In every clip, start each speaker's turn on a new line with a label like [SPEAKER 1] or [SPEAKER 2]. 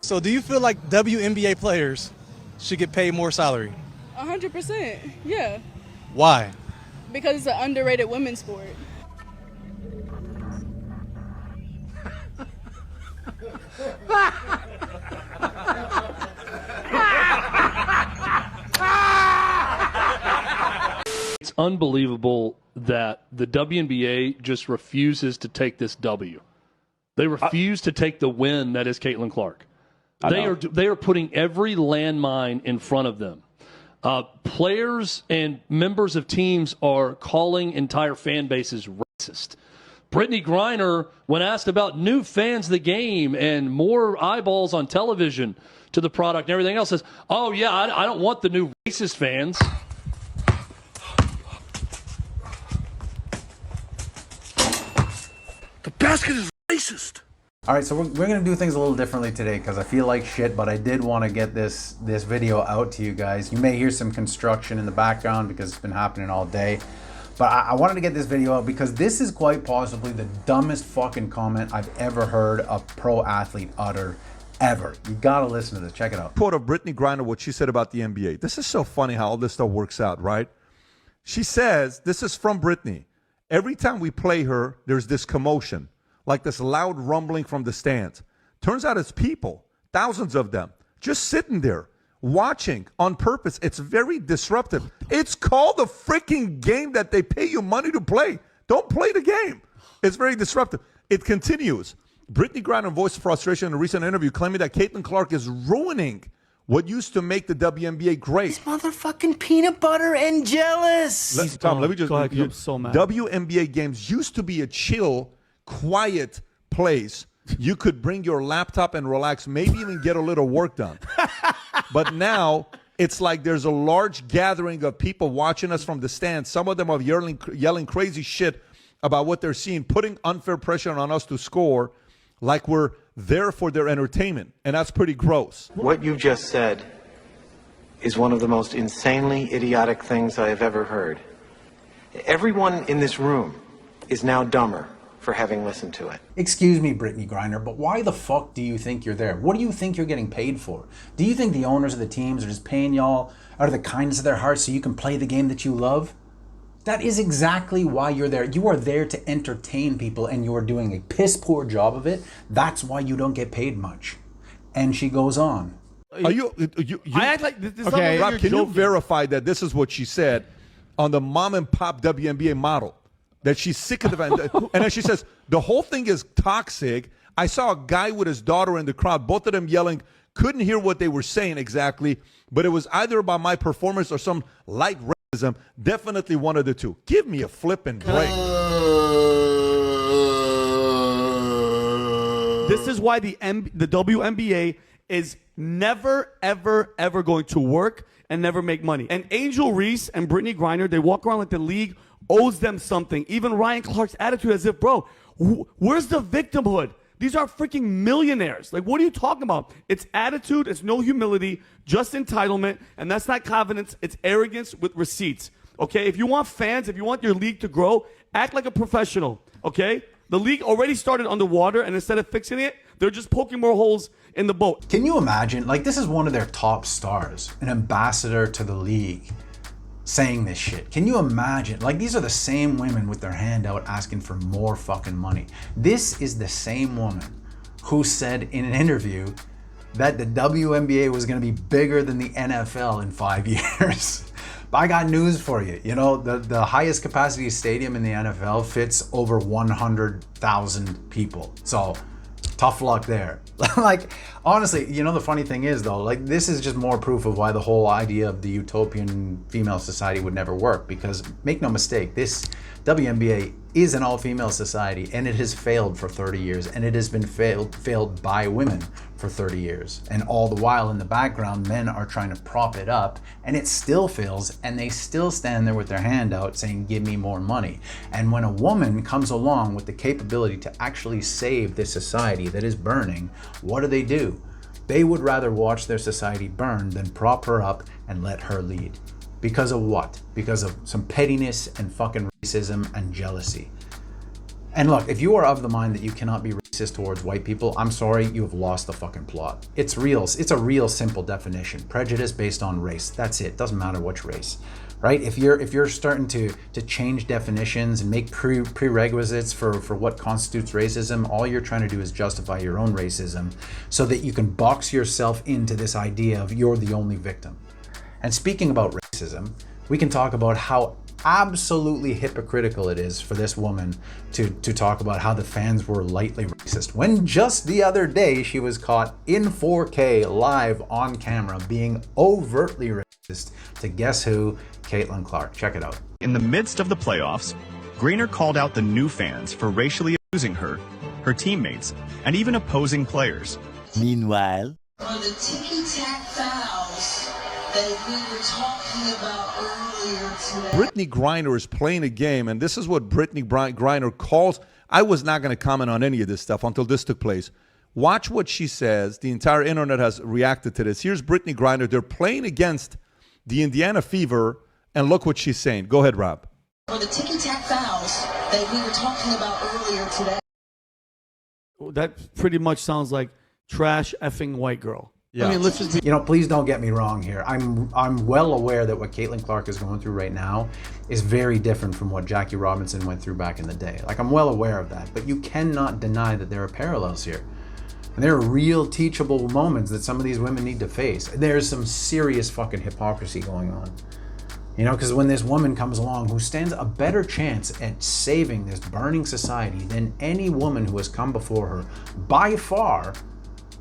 [SPEAKER 1] So do you feel like WNBA players should get paid more salary?
[SPEAKER 2] 100%, yeah.
[SPEAKER 1] Why?
[SPEAKER 2] Because it's an underrated women's sport.
[SPEAKER 3] It's unbelievable that the WNBA just refuses to take this W. They refuse to take the win that is Caitlyn Clark. They are putting every landmine in front of them. Players and members of teams are calling entire fan bases racist. Brittney Griner, when asked about new fans of the game and more eyeballs on television to the product and everything else, says, oh, yeah, I don't want the new racist fans.
[SPEAKER 4] The basket is racist.
[SPEAKER 5] All right, so we're going to do things a little differently today because I feel like shit, but I did want to get this video out to you guys. You may hear some construction in the background because it's been happening all day. But I wanted to get this video out because this is quite possibly the dumbest fucking comment I've ever heard a pro athlete utter, ever. You gotta listen to this. Check it out.
[SPEAKER 4] Quote of Brittney Griner, what she said about the NBA. This is so funny how all this stuff works out, right? She says, this is from Brittney. Every time we play her, there's this commotion, like this loud rumbling from the stands. Turns out it's people, thousands of them, just sitting there, watching on purpose. It's very disruptive. It's called the freaking game that they pay you money to play. Don't play the game. It's very disruptive. It continues. Brittney Griner voiced frustration in a recent interview, claiming that Caitlyn Clark is ruining what used to make the WNBA great.
[SPEAKER 6] He's motherfucking peanut butter and jealous.
[SPEAKER 4] Tom, let me just
[SPEAKER 3] go ahead, I'm so mad.
[SPEAKER 4] WNBA games used to be a chill, quiet place. You could bring your laptop and relax, maybe even get a little work done. But now it's like there's a large gathering of people watching us from the stands. Some of them are yelling crazy shit about what they're seeing, putting unfair pressure on us to score like we're there for their entertainment. And that's pretty gross.
[SPEAKER 7] What you just said is one of the most insanely idiotic things I have ever heard. Everyone in this room is now dumber for having listened to it.
[SPEAKER 5] Excuse me, Brittney Griner, but why the fuck do you think you're there? What do you think you're getting paid for? Do you think the owners of the teams are just paying y'all out of the kindness of their hearts so you can play the game that you love? That is exactly why you're there. You are there to entertain people and you are doing a piss poor job of it. That's why you don't get paid much. And she goes on.
[SPEAKER 4] Are you
[SPEAKER 3] I act like this.
[SPEAKER 4] Okay, Rob, can you verify that this is what she said on the mom and pop WNBA model? That she's sick of the and then she says, the whole thing is toxic. I saw a guy with his daughter in the crowd, both of them yelling, couldn't hear what they were saying exactly, but it was either about my performance or some light racism. Definitely one of the two. Give me a flipping break.
[SPEAKER 3] This is why the WNBA is never, ever, ever going to work and never make money. And Angel Reese and Brittney Griner, they walk around like the league owes them something. Even Ryan Clark's attitude as if, bro, where's the victimhood? These are freaking millionaires. Like, what are you talking about? It's attitude, it's no humility, just entitlement, and that's not confidence, it's arrogance with receipts. Okay? If you want fans, if you want your league to grow, act like a professional. Okay? The league already started underwater, and instead of fixing it, they're just poking more holes in the boat.
[SPEAKER 5] Can you imagine? Like, this is one of their top stars, an ambassador to the league, saying this shit. Can you imagine? Like, these are the same women with their hand out asking for more fucking money. This is the same woman who said in an interview that the WNBA was going to be bigger than the NFL in 5 years. But I got news for you. You know, the highest capacity stadium in the NFL fits over 100,000 people. So tough luck there. Like, honestly, you know, the funny thing is though, like, this is just more proof of why the whole idea of the utopian female society would never work, because make no mistake, this WNBA is an all-female society and it has failed for 30 years, and it has been failed by women for 30 years. And all the while in the background, men are trying to prop it up and it still fails, and they still stand there with their hand out saying, give me more money. And when a woman comes along with the capability to actually save this society that is burning, what do? They would rather watch their society burn than prop her up and let her lead. Because of what? Because of some pettiness and fucking racism and jealousy. And look, if you are of the mind that you cannot be racist towards white people, I'm sorry, you have lost the fucking plot. It's real. It's a real simple definition. Prejudice based on race. That's it. Doesn't matter which race, right? If you're starting to change definitions and make prerequisites for what constitutes racism, all you're trying to do is justify your own racism so that you can box yourself into this idea of you're the only victim. And speaking about racism, we can talk about how absolutely hypocritical it is for this woman to talk about how the fans were lightly racist when just the other day she was caught in 4K live on camera being overtly racist to guess who? Caitlyn Clark. Check it out.
[SPEAKER 8] In the midst of the playoffs, Griner called out the new fans for racially abusing her teammates, and even opposing players.
[SPEAKER 6] Meanwhile,
[SPEAKER 9] Are the ticky-tack fouls that we were talking about earlier today?
[SPEAKER 4] Brittney Griner is playing a game, and this is what Brittney Griner calls. I was not going to comment on any of this stuff until this took place. Watch what she says. The entire internet has reacted to this. Here's Brittney Griner. They're playing against the Indiana Fever, and look what she's saying. Go ahead, Rob.
[SPEAKER 9] Are the ticky-tack fouls that we were talking about earlier today?
[SPEAKER 3] That pretty much sounds like trash effing white girl.
[SPEAKER 4] Yeah.
[SPEAKER 3] I mean, let's just be.
[SPEAKER 5] You know, please don't get me wrong here. I'm well aware that what Caitlyn Clark is going through right now is very different from what Jackie Robinson went through back in the day. Like, I'm well aware of that, but you cannot deny that there are parallels here. And there are real teachable moments that some of these women need to face. There's some serious fucking hypocrisy going on. You know, because when this woman comes along who stands a better chance at saving this burning society than any woman who has come before her, by far,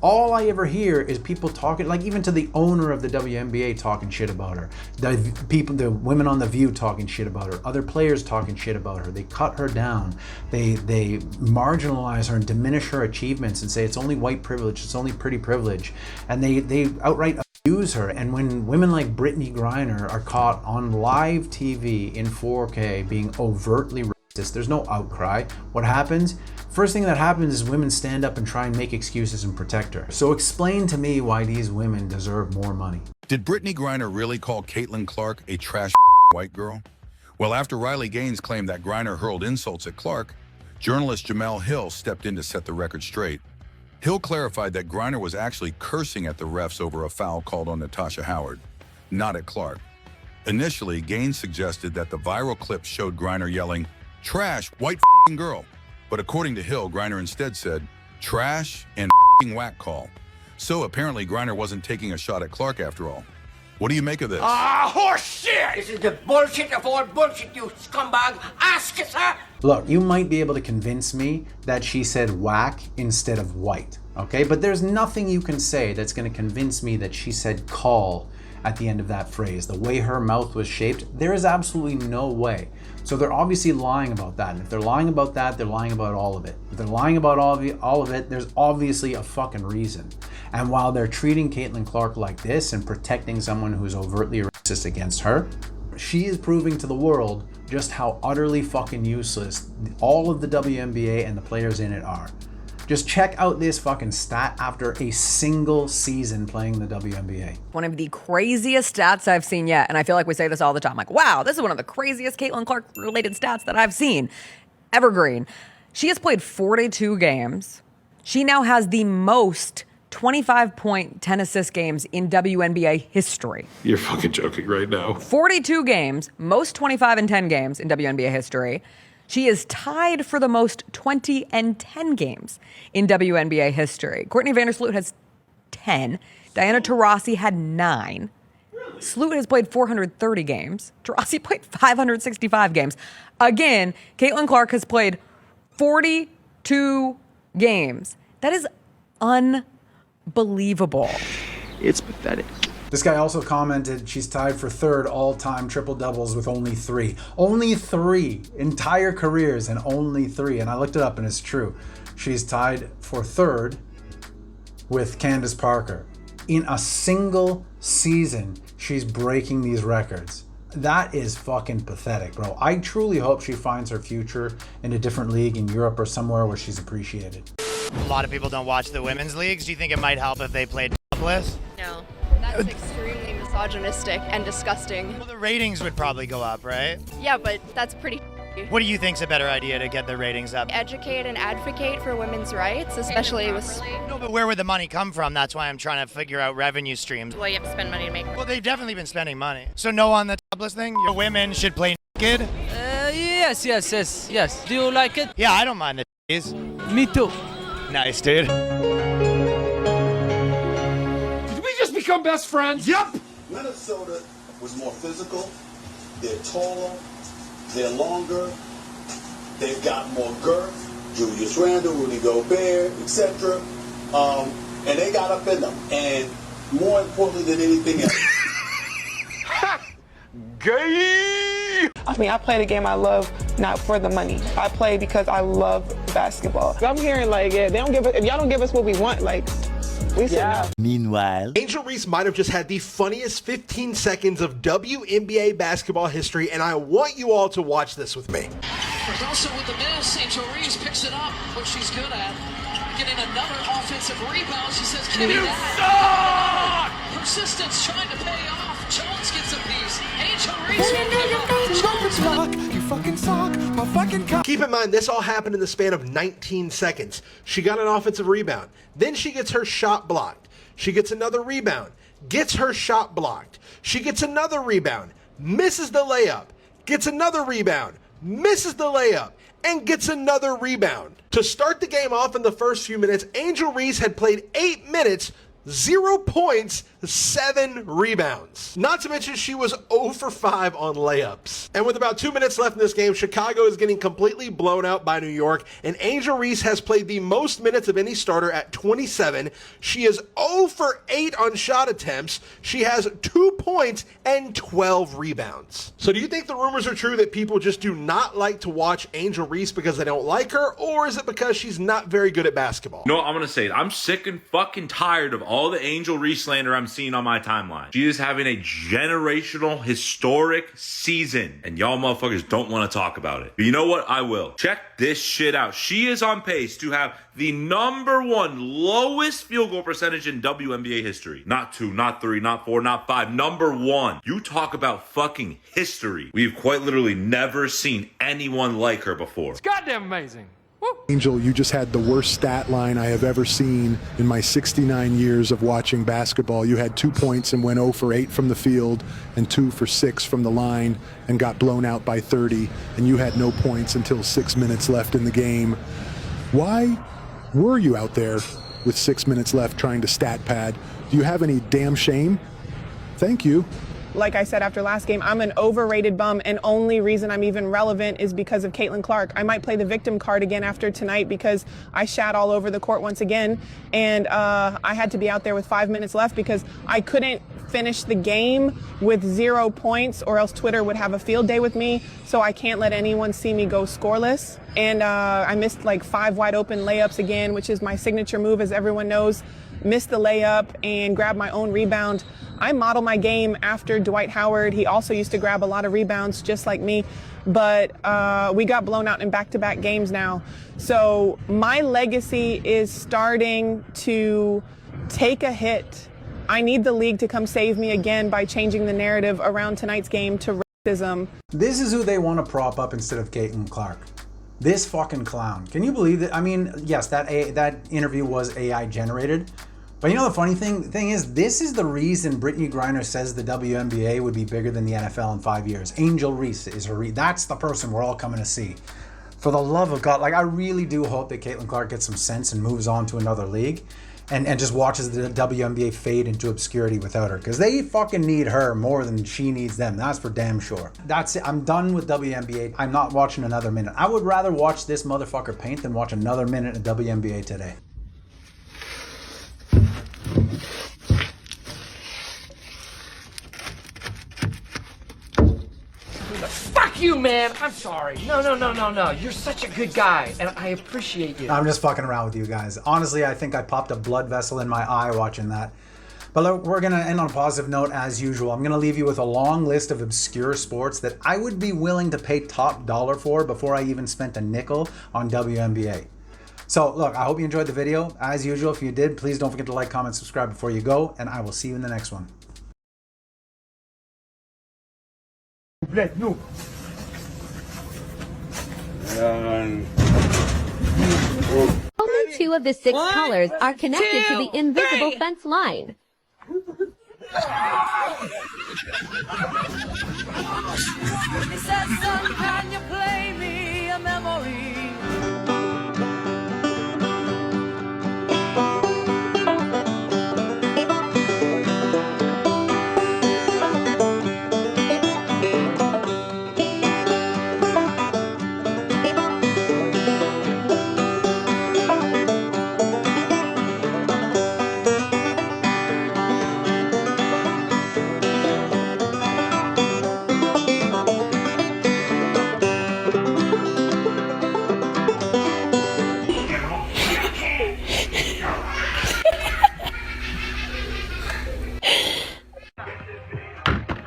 [SPEAKER 5] all I ever hear is people talking, like even to the owner of the WNBA talking shit about her. The women on The View talking shit about her. Other players talking shit about her. They cut her down. They marginalize her and diminish her achievements and say it's only white privilege, it's only pretty privilege. And they outright abuse her. And when women like Brittney Griner are caught on live TV in 4K being overtly racist, there's no outcry. What happens? First thing that happens is women stand up and try and make excuses and protect her. So explain to me why these women deserve more money.
[SPEAKER 10] Did Brittney Griner really call Caitlyn Clark a trash white girl? Well, after Riley Gaines claimed that Griner hurled insults at Clark, journalist Jamel Hill stepped in to set the record straight. Hill clarified that Griner was actually cursing at the refs over a foul called on Natasha Howard, not at Clark. Initially, Gaines suggested that the viral clip showed Griner yelling, "Trash, white girl." But according to Hill, Griner instead said, "Trash and whack call." So apparently Griner wasn't taking a shot at Clark after all. What do you make of this?
[SPEAKER 6] horse shit! This is the bullshit of all bullshit, you scumbag. Ask us, sir!
[SPEAKER 5] Look, you might be able to convince me that she said whack instead of white, okay? But there's nothing you can say that's going to convince me that she said call at the end of that phrase. The way her mouth was shaped, there is absolutely no way. So they're obviously lying about that. And if they're lying about that, they're lying about all of it. If they're lying about all of it, there's obviously a fucking reason. And while they're treating Caitlyn Clark like this and protecting someone who's overtly racist against her, she is proving to the world just how utterly fucking useless all of the WNBA and the players in it are. Just check out this fucking stat after a single season playing the WNBA.
[SPEAKER 11] One of the craziest stats I've seen yet, and I feel like we say this all the time, like, wow, this is one of the craziest Caitlyn Clark related stats that I've seen. Evergreen. She has played 42 games. She now has the most 25-point, 10-assist games in WNBA history.
[SPEAKER 12] You're fucking joking right now.
[SPEAKER 11] 42 games, most 25 and 10 games in WNBA history. She is tied for the most 20 and 10 games in WNBA history. Courtney Vandersloot has 10. Diana Taurasi had 9. Sloot has played 430 games. Taurasi played 565 games. Again, Caitlyn Clark has played 42 games. That is unbelievable.
[SPEAKER 12] It's pathetic.
[SPEAKER 5] This guy also commented she's tied for third all-time triple-doubles with only 3. Only 3 entire careers and only 3. And I looked it up and it's true. She's tied for third with Candace Parker. In a single season, she's breaking these records. That is fucking pathetic, bro. I truly hope she finds her future in a different league in Europe or somewhere where she's appreciated.
[SPEAKER 13] A lot of people don't watch the women's leagues. Do you think it might help if they played topless?
[SPEAKER 14] No. That's extremely misogynistic and disgusting.
[SPEAKER 13] Well, the ratings would probably go up, right?
[SPEAKER 14] Yeah, but that's pretty
[SPEAKER 13] What do you think's a better idea to get the ratings up?
[SPEAKER 14] Educate and advocate for women's rights, especially with...
[SPEAKER 13] No, but where would the money come from? That's why I'm trying to figure out revenue streams.
[SPEAKER 14] Well, you have to spend money to make...
[SPEAKER 13] Well, they've definitely been spending money. So no on the topless thing? Your women should play naked?
[SPEAKER 15] Yes. Do you like it?
[SPEAKER 13] Yeah, I don't mind the titties.
[SPEAKER 15] Me too.
[SPEAKER 13] Nice, dude.
[SPEAKER 16] Did we just become best friends?
[SPEAKER 17] Yep! Minnesota was more physical, they're taller, they're longer, they've got more girth, Julius Randle, Rudy Gobert, etc. And they got up in them. And more importantly than anything else.
[SPEAKER 16] Gay!
[SPEAKER 18] I mean, I play the game I love, not for the money. I play because I love basketball. I'm hearing like, yeah, they don't give us, if y'all don't give us what we want, like, we said no.
[SPEAKER 19] Meanwhile, Angel Reese might have just had the funniest 15 seconds of WNBA basketball history, and I want you all to watch this with me.
[SPEAKER 20] Also with the miss, Angel Reese picks it up, what she's good at. Getting another offensive rebound. She says, give me that. Persistence trying to pay off. Jones gets a piece. Angel Reese
[SPEAKER 19] You fucking suck. My fucking cock. Keep in mind, this all happened in the span of 19 seconds. She got an offensive rebound. Then she gets her shot blocked. She gets another rebound. Gets her shot blocked. She gets another rebound. Misses the layup. Gets another rebound. Misses the layup. And gets another rebound. To start the game off in the first few minutes, Angel Reese had played 8 minutes, 0 points, 7 rebounds. Not to mention she was 0 for 5 on layups. And with about 2 minutes left in this game, Chicago is getting completely blown out by New York, and Angel Reese has played the most minutes of any starter at 27. She is 0 for 8 on shot attempts. She has 2 points and 12 rebounds. So do you think the rumors are true that people just do not like to watch Angel Reese because they don't like her, or is it because she's not very good at basketball?
[SPEAKER 21] No, I'm gonna say it. I'm sick and fucking tired of all the Angel Reese slander I'm seeing on my timeline. She is having a generational, historic season, and y'all motherfuckers don't want to talk about it. But you know what? I will. Check this shit out. She is on pace to have the #1 lowest field goal percentage in WNBA history. Not 2, not 3, not 4, not 5. #1. You talk about fucking history. We've quite literally never seen anyone like her before.
[SPEAKER 16] It's goddamn amazing.
[SPEAKER 22] Angel, you just had the worst stat line I have ever seen in my 69 years of watching basketball. You had 2 points and went 0 for 8 from the field and 2 for 6 from the line and got blown out by 30, and you had no points until 6 minutes left in the game. Why were you out there with 6 minutes left trying to stat pad? Do you have any damn shame? Thank you.
[SPEAKER 18] Like I said after last game, I'm an overrated bum, and only reason I'm even relevant is because of Caitlyn Clark. I might play the victim card again after tonight because I shat all over the court once again, and I had to be out there with 5 minutes left because I couldn't finish the game with 0 points, or else Twitter would have a field day with me, so I can't let anyone see me go scoreless. And I missed like 5 wide open layups again, which is my signature move, as everyone knows. Missed the layup and grabbed my own rebound. I model my game after Dwight Howard. He also used to grab a lot of rebounds just like me, but we got blown out in back-to-back games now. So my legacy is starting to take a hit. I need the league to come save me again by changing the narrative around tonight's game to racism.
[SPEAKER 5] This is who they want to prop up instead of Caitlyn Clark. This fucking clown. Can you believe that? I mean, yes, that interview was AI generated. But you know the funny thing is, this is the reason Brittney Griner says the WNBA would be bigger than the NFL in 5 years. Angel Reese is her. That's the person we're all coming to see. For the love of God, like, I really do hope that Caitlyn Clark gets some sense and moves on to another league and just watches the WNBA fade into obscurity without her. Because they fucking need her more than she needs them. That's for damn sure. That's it. I'm done with WNBA. I'm not watching another minute. I would rather watch this motherfucker paint than watch another minute of WNBA today.
[SPEAKER 16] Fuck you, man. I'm sorry. No. You're such a good guy, and I appreciate you.
[SPEAKER 5] I'm just fucking around with you guys. Honestly, I think I popped a blood vessel in my eye watching that. But look, we're going to end on a positive note as usual. I'm going to leave you with a long list of obscure sports that I would be willing to pay top dollar for before I even spent a nickel on WNBA. So look, I hope you enjoyed the video. As usual, if you did, please don't forget to like, comment, subscribe before you go, and I will see you in the next one.
[SPEAKER 1] Only 2 of the 6 collars are connected to the invisible fence line.
[SPEAKER 15] He said, son, can you play me a memory?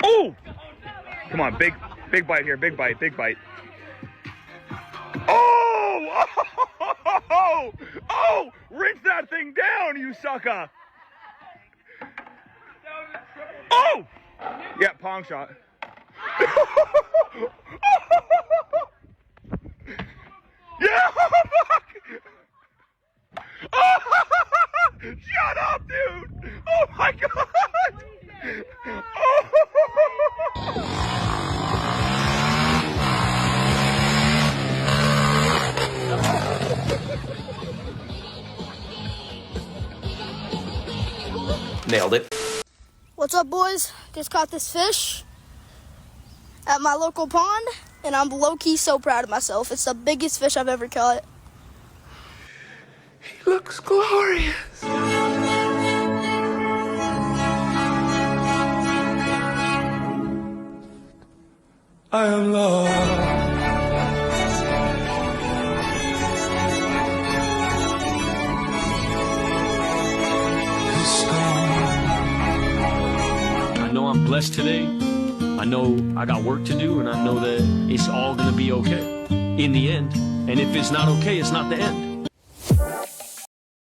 [SPEAKER 2] Oh! Come on, big bite here, big bite. Oh! Oh! Oh! Rinse that thing down, you sucker! Oh! Yeah, pong shot. Yeah! Fuck! Oh! Shut up, dude! Oh my god!
[SPEAKER 23] Nailed it.
[SPEAKER 24] What's up, boys? Just caught this fish at my local pond, and I'm low-key so proud of myself. It's the biggest fish I've ever caught.
[SPEAKER 23] He looks glorious.
[SPEAKER 2] I am lost.
[SPEAKER 25] I know I'm blessed today. I know I got work to do, and I know that it's all going to be okay in the end. And if it's not okay, it's not the end.